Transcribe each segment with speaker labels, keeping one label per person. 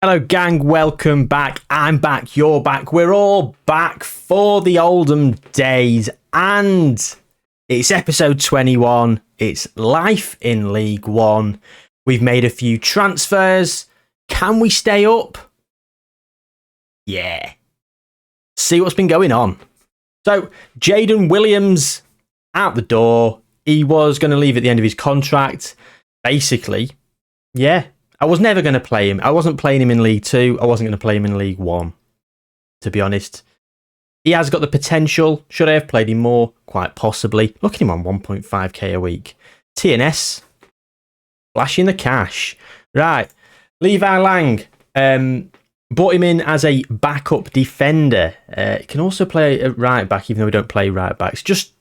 Speaker 1: Hello gang, welcome back. I'm back, you're back, we're all back for the Oldham days, and it's episode 21. It's life in League One. We've made a few transfers. Can we stay up? Yeah. See what's been going on. So Jaden Williams out the door. He was going to leave at the end of his contract. Basically, yeah. I was never going to play him. I wasn't playing him in League 2. I wasn't going to play him in League 1, to be honest. He has got the potential. Should I have played him more? Quite possibly. Look at him on 1.5k a week. TNS. Flashing the cash. Right. Levi Lang. Brought him in as a backup defender. He can also play at right back, even though we don't play right backs. Just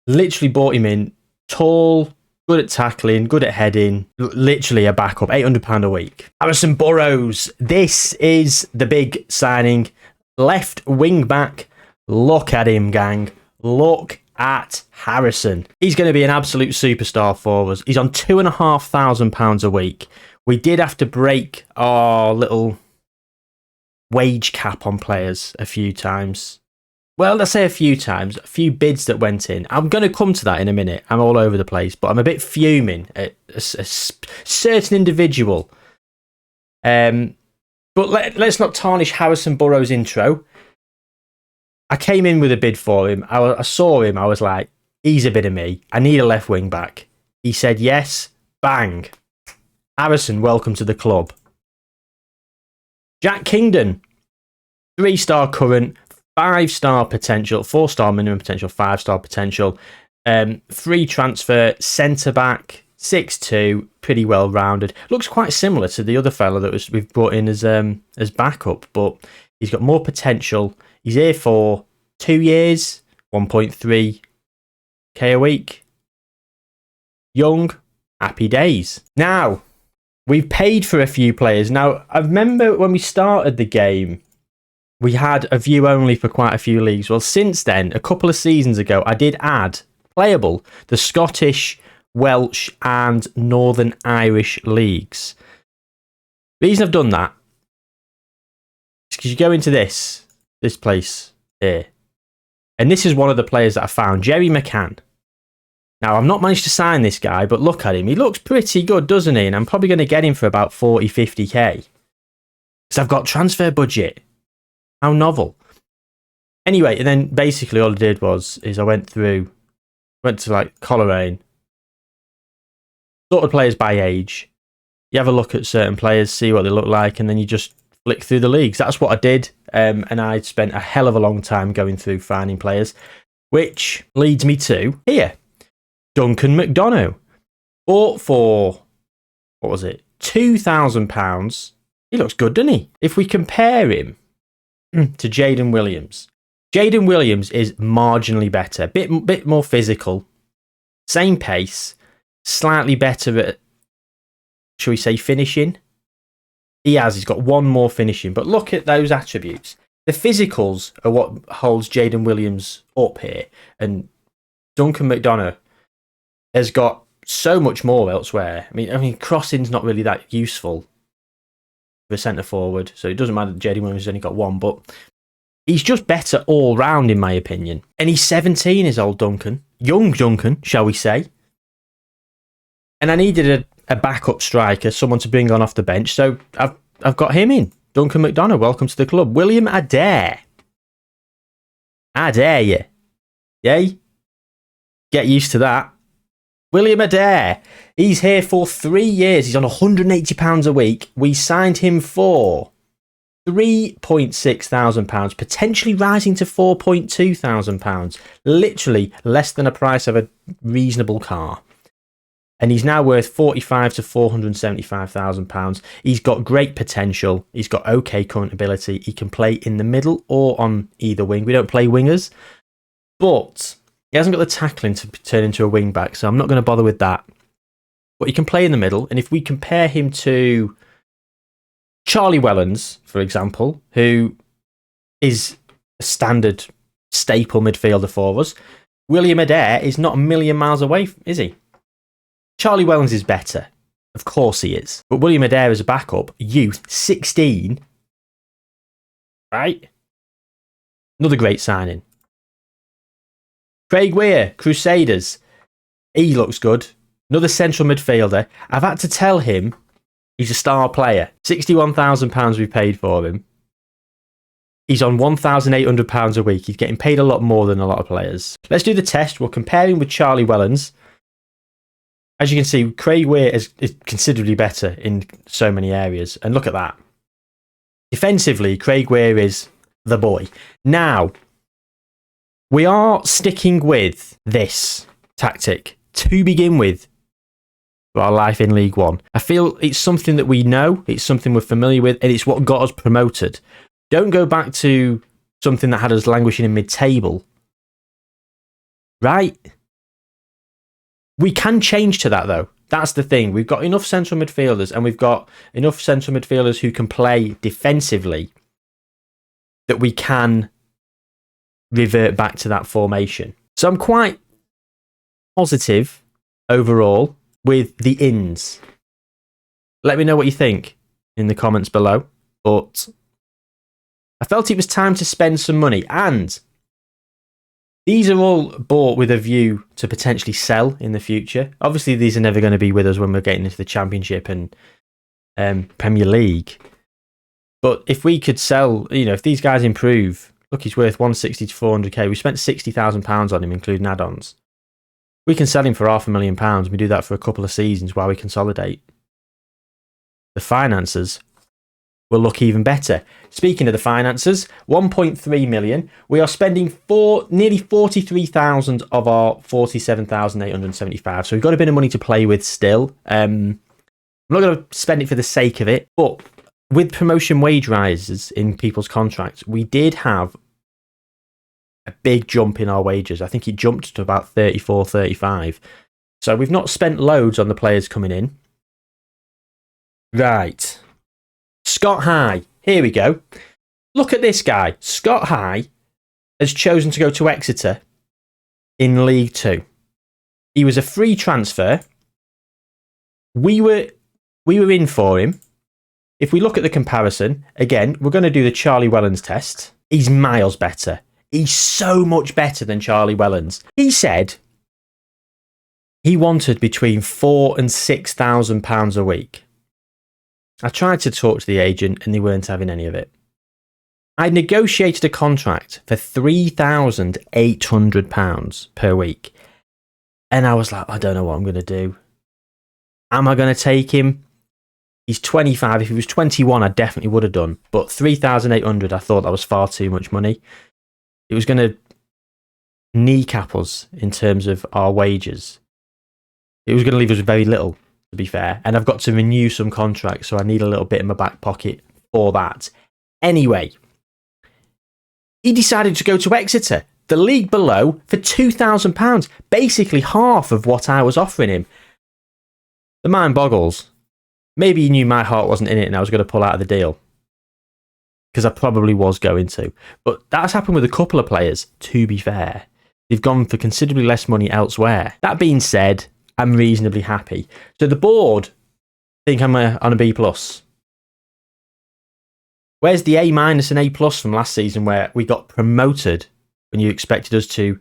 Speaker 1: literally brought him in. Tall. Good at tackling, good at heading, literally a backup, £800 a week. Harrison Burrows, this is the big signing. Left wing back, look at him, gang. Look at Harrison. He's going to be an absolute superstar for us. He's on £2,500 a week. We did have to break our little wage cap on players a few times. Well, let's say a few times, a few bids that went in. I'm going to come to that in a minute. I'm all over the place, but I'm a bit fuming at a certain individual. But let's not tarnish Harrison Burrows' intro. I came in with a bid for him. I saw him. I was like, he's a bit of me. I need a left wing back. He said yes. Bang. Harrison, welcome to the club. Jack Kingdon, 3-star current. 5-star potential, 4-star minimum potential, 5-star potential. Free transfer, centre back, 6'2", pretty well rounded. Looks quite similar to the other fella that we've brought in as backup, but he's got more potential. He's here for 2 years, 1.3k a week. Young, happy days. Now, we've paid for a few players. Now, I remember when we started the game, we had a view only for quite a few leagues. Well, since then, a couple of seasons ago, I did add playable the Scottish, Welsh, and Northern Irish leagues. The reason I've done that is because you go into this place here, and this is one of the players that I found, Jerry McCann. Now, I've not managed to sign this guy, but look at him. He looks pretty good, doesn't he? And I'm probably going to get him for about 40, 50k. Because I've got transfer budget. How novel. Anyway, and then basically all I did is I went to like Coleraine, sorted players by age. You have a look at certain players, see what they look like, and then you just flick through the leagues. That's what I did, and I spent a hell of a long time going through finding players, which leads me to here. Duncan McDonough. Bought for, what was it, £2,000. He looks good, doesn't he? If we compare him to Jaden Williams. Jaden Williams is marginally better, bit more physical, same pace, slightly better at, shall we say, finishing. He's got one more finishing, but look at those attributes. The physicals are what holds Jaden Williams up here, and Duncan McDonough has got so much more elsewhere. I mean, crossing's not really that useful for a centre forward, so it doesn't matter that Jaden Williams has only got one, but he's just better all round, in my opinion. And he's 17, is old Duncan. Young Duncan, shall we say. And I needed a backup striker, someone to bring on off the bench, so I've got him in. Duncan McDonough, welcome to the club. William Adair. I dare you. Yay? Get used to that. William Adair, he's here for 3 years. He's on £180 a week. We signed him for £3,600, potentially rising to £4,200. Literally less than a price of a reasonable car. And he's now worth £45,000 to £475,000. He's got great potential. He's got okay current ability. He can play in the middle or on either wing. We don't play wingers, but he hasn't got the tackling to turn into a wing back, so I'm not going to bother with that. But he can play in the middle, and if we compare him to Charlie Wellens, for example, who is a standard staple midfielder for us, William Adair is not a million miles away, is he? Charlie Wellens is better. Of course he is. But William Adair is a backup. Youth, 16. Right? Another great signing. Craig Weir, Crusaders. He looks good. Another central midfielder. I've had to tell him he's a star player. £61,000 we paid for him. He's on £1,800 a week. He's getting paid a lot more than a lot of players. Let's do the test. We'll compare him with Charlie Wellens. As you can see, Craig Weir is considerably better in so many areas. And look at that. Defensively, Craig Weir is the boy. Now, we are sticking with this tactic to begin with for our life in League One. I feel it's something that we know, it's something we're familiar with, and it's what got us promoted. Don't go back to something that had us languishing in mid-table. Right? We can change to that, though. That's the thing. We've got enough central midfielders, and we've got enough central midfielders who can play defensively that we can revert back to that formation. So I'm quite positive overall with the ins. Let me know what you think in the comments below. But I felt it was time to spend some money, and these are all bought with a view to potentially sell in the future. Obviously, these are never going to be with us when we're getting into the Championship and Premier League. But if we could sell, if these guys improve, look, he's worth 160 to 400k. We spent £60,000 on him, including add-ons. We can sell him for £500,000. We do that for a couple of seasons while we consolidate. The finances will look even better. Speaking of the finances, 1.3 million. We are spending nearly 43,000 of our 47,875. So we've got a bit of money to play with still. I'm not going to spend it for the sake of it, but with promotion wage rises in people's contracts, we did have a big jump in our wages. I think it jumped to about 34, 35. So we've not spent loads on the players coming in. Right. Scott High. Here we go. Look at this guy. Scott High has chosen to go to Exeter in League Two. He was a free transfer. We were in for him. If we look at the comparison, again, we're going to do the Charlie Wellens test. He's miles better. He's so much better than Charlie Wellens. He said he wanted between £4,000 and £6,000 a week. I tried to talk to the agent and they weren't having any of it. I negotiated a contract for £3,800 per week. And I was like, I don't know what I'm going to do. Am I going to take him? He's 25. If he was 21, I definitely would have done. But 3,800, I thought that was far too much money. It was going to kneecap us in terms of our wages. It was going to leave us with very little, to be fair. And I've got to renew some contracts, so I need a little bit in my back pocket for that. Anyway, he decided to go to Exeter, the league below, for £2,000. Basically half of what I was offering him. The mind boggles. Maybe he knew my heart wasn't in it and I was going to pull out of the deal. Because I probably was going to. But that's happened with a couple of players, to be fair. They've gone for considerably less money elsewhere. That being said, I'm reasonably happy. So the board think I'm on a B+. Where's the A- and A+ from last season where we got promoted when you expected us to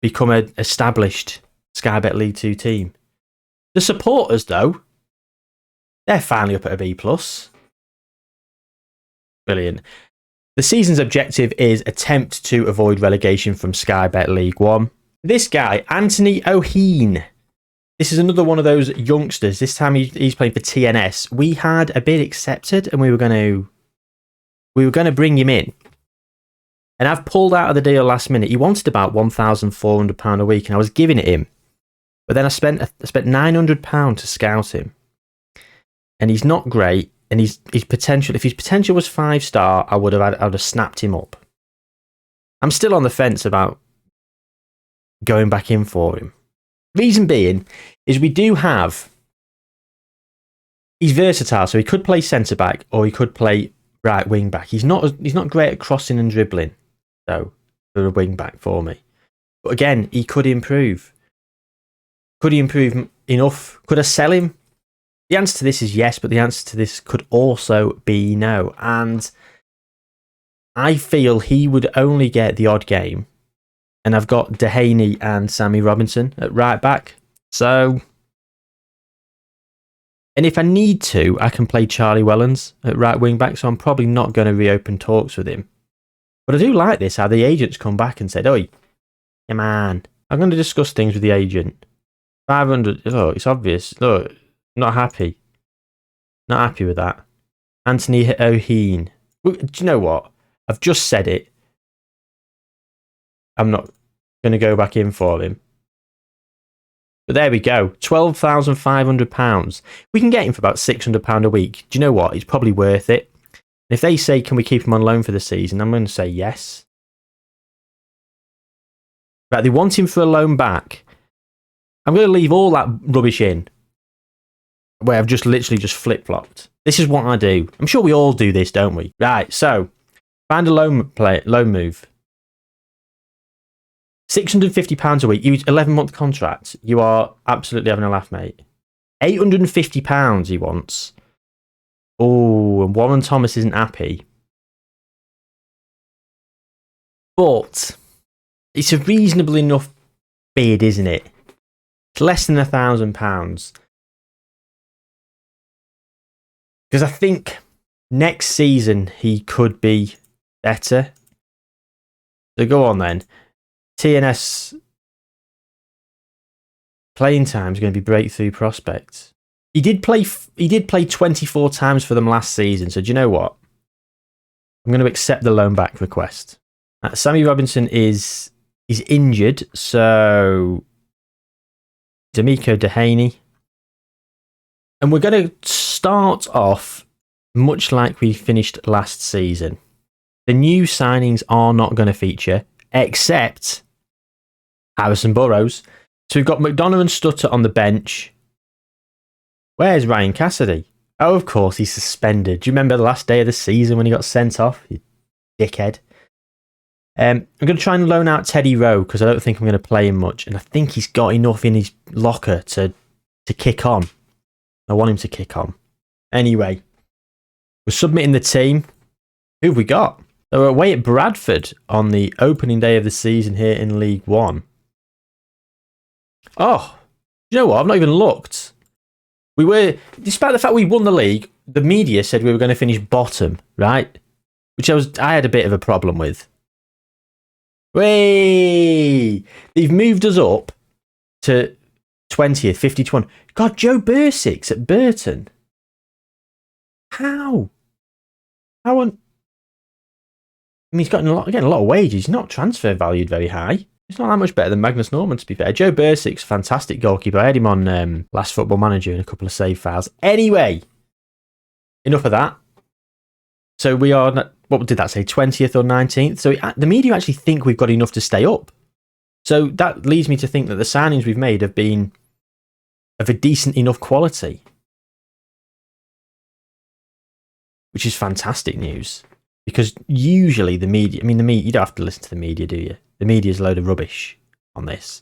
Speaker 1: become an established Sky Bet League 2 team? The supporters, though, they're finally up at a B+. Brilliant. The season's objective is attempt to avoid relegation from Sky Bet League 1. This guy, Anthony O'Heen. This is another one of those youngsters. This time he's playing for TNS. We had a bid accepted and we were going to bring him in. And I've pulled out of the deal last minute. He wanted about £1,400 a week and I was giving it him. But then I spent £900 to scout him. And he's not great. And his potential, if his potential was 5-star, I would have snapped him up. I'm still on the fence about going back in for him. Reason being is we do have. He's versatile, so he could play centre back or he could play right wing back. He's not great at crossing and dribbling, though, for a wing back for me. But again, he could improve. Could he improve enough? Could I sell him The answer to this is yes, but the answer to this could also be no. And I feel he would only get the odd game. And I've got Dehaney and Sammy Robinson at right back. So, and if I need to, I can play Charlie Wellens at right wing back. So I'm probably not going to reopen talks with him. But I do like this, how the agents come back and said, "Oi, come on. I'm going to discuss things with the agent. 500, oh, it's obvious. Look, not happy. Not happy with that. Anthony O'Heen. Do you know what? I've just said it. I'm not going to go back in for him. But there we go. £12,500. We can get him for about £600 a week. Do you know what? It's probably worth it. And if they say, can we keep him on loan for the season? I'm going to say yes. Right, they want him for a loan back. I'm going to leave all that rubbish in. Where I've just literally just flip-flopped. This is what I do. I'm sure we all do this, don't we? Right, so find a loan move. £650 a week. You 11-month contract. You are absolutely having a laugh, mate. £850 he wants. Oh, and Warren Thomas isn't happy. But it's a reasonable enough bid, isn't it? It's less than £1,000. Because I think next season he could be better. So go on then. TNS playing time is going to be breakthrough prospects. He did play 24 times for them last season. So do you know what? I'm going to accept the loan back request. Sammy Robinson is injured, so D'Amico Dehaney. And we're going to start off much like we finished last season. The new signings are not going to feature, except Harrison Burrows. So we've got McDonough and Stutter on the bench. Where's Ryan Cassidy? Oh, of course, he's suspended. Do you remember the last day of the season when he got sent off? You dickhead. I'm going to try and loan out Teddy Rowe because I don't think I'm going to play him much. And I think he's got enough in his locker to kick on. I want him to kick on. Anyway, we're submitting the team. Who have we got? So we're away at Bradford on the opening day of the season here in League One. Oh, you know what? I've not even looked. We were, despite the fact we won the league, the media said we were going to finish bottom, right? Which I had a bit of a problem with. Way! They've moved us up to 20th, 51. God, Joe Bursix at Burton. How? How on? I mean, he's getting a lot of wages. He's not transfer valued very high. He's not that much better than Magnus Norman, to be fair. Joe Bursix, fantastic goalkeeper. I had him on Last Football Manager in a couple of save files. Anyway, enough of that. So we are, what did that say, 20th or 19th? So the media actually think we've got enough to stay up. So that leads me to think that the signings we've made have been of a decent enough quality. Which is fantastic news. Because usually the media, you don't have to listen to the media, do you? The media's a load of rubbish on this.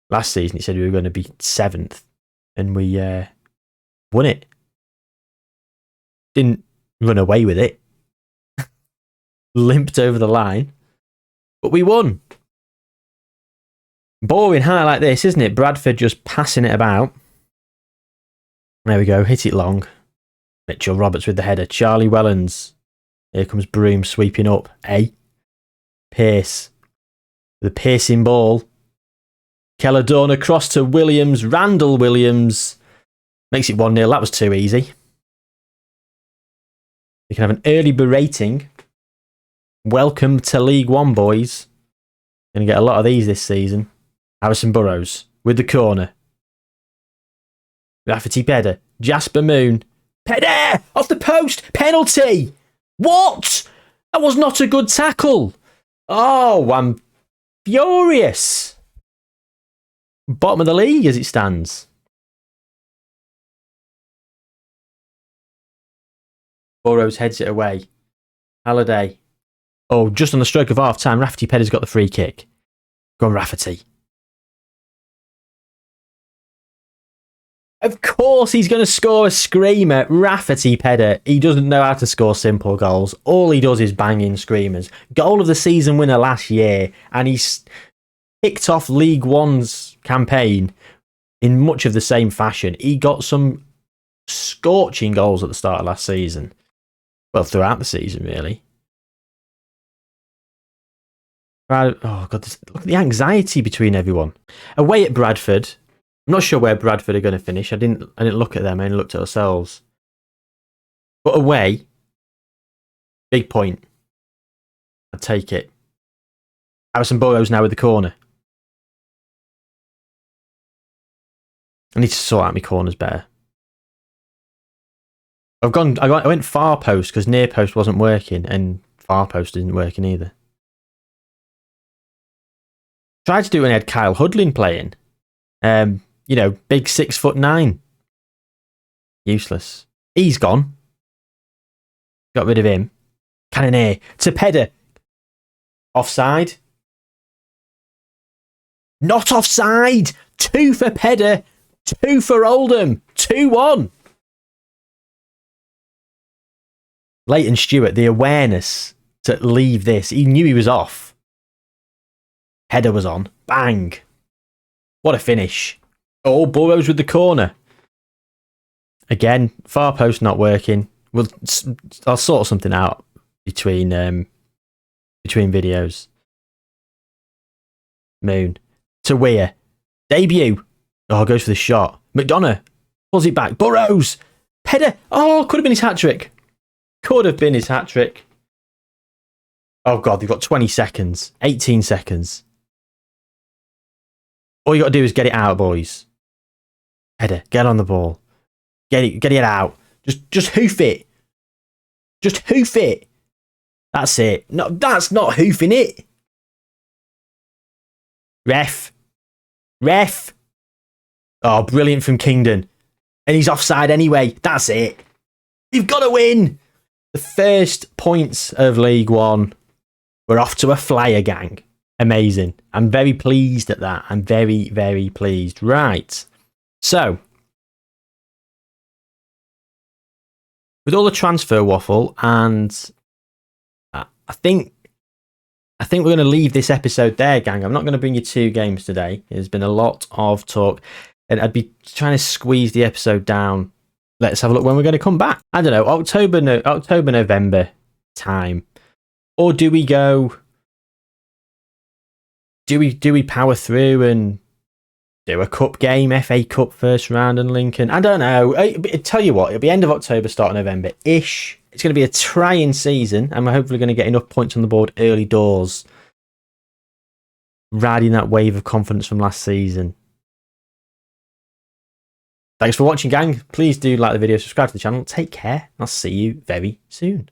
Speaker 1: Last season it said we were going to be 7th and we won it. Didn't run away with it. Limped over the line. But we won. Boring highlight this, isn't it? Bradford just passing it about. There we go, hit it long. Mitchell Roberts with the header. Charlie Wellens. Here comes Broom sweeping up. Pearce. The piercing ball. Celadon across to Williams. Randall Williams. Makes it 1-0. That was too easy. We can have an early berating. Welcome to League One, boys. Going to get a lot of these this season. Harrison Burrows with the corner. Rafferty Pedder. Jasper Moon. Pedder! Off the post! Penalty! What? That was not a good tackle. Oh, I'm furious. Bottom of the league as it stands. Burrows heads it away. Halliday. Oh, just on the stroke of half time, Rafferty Pedder's got the free kick. Go on, Rafferty. Of course he's going to score a screamer. Rafferty Pedder. He doesn't know how to score simple goals. All he does is bang in screamers. Goal of the season winner last year. And he's kicked off League One's campaign in much of the same fashion. He got some scorching goals at the start of last season. Well, throughout the season, really. Oh, God. Look at the anxiety between everyone. Away at Bradford. I'm not sure where Bradford are going to finish. I didn't look at them. I only looked at ourselves. But away, big point. I'd take it. Harrison Burrows now with the corner. I need to sort out my corners better. I went far post because near post wasn't working, and far post isn't working either. Tried to do it when I had Kyle Hudlin playing. You know, big 6'9". Useless. He's gone. Got rid of him. Cannoneer to Pedder. Offside. Not offside. 2 for Pedder. 2 for Oldham. 2-1. Leighton Stewart, the awareness to leave this. He knew he was off. Header was on. Bang. What a finish. Oh, Burrows with the corner. Again, far post not working. I'll sort something out between videos. Moon. To Weir. Debut. Oh, goes for the shot. McDonough. Pulls it back. Burrows. Pedder. Oh, could have been his hat-trick. Could have been his hat-trick. Oh, God, they've got 20 seconds. 18 seconds. All you got to do is get it out, boys. Header, get on the ball. Get it out. Just hoof it. Just hoof it. That's it. No, that's not hoofing it. Ref. Oh, brilliant from Kingdon. And he's offside anyway. That's it. You've got to win. The first points of League One were off to a flyer, gang. Amazing. I'm very pleased at that. I'm very, very pleased. Right. So, with all the transfer waffle, and I think we're going to leave this episode there, gang. I'm not going to bring you 2 games today. There's been a lot of talk, and I'd be trying to squeeze the episode down. Let's have a look when we're going to come back. I don't know, October, November time, or do we go? Do we power through and do a cup game, FA Cup first round and Lincoln? I don't know. I tell you what, it'll be end of October, start of November-ish. It's going to be a trying season, and we're hopefully going to get enough points on the board early doors, riding that wave of confidence from last season. Thanks for watching, gang. Please do like the video, subscribe to the channel. Take care. I'll see you very soon.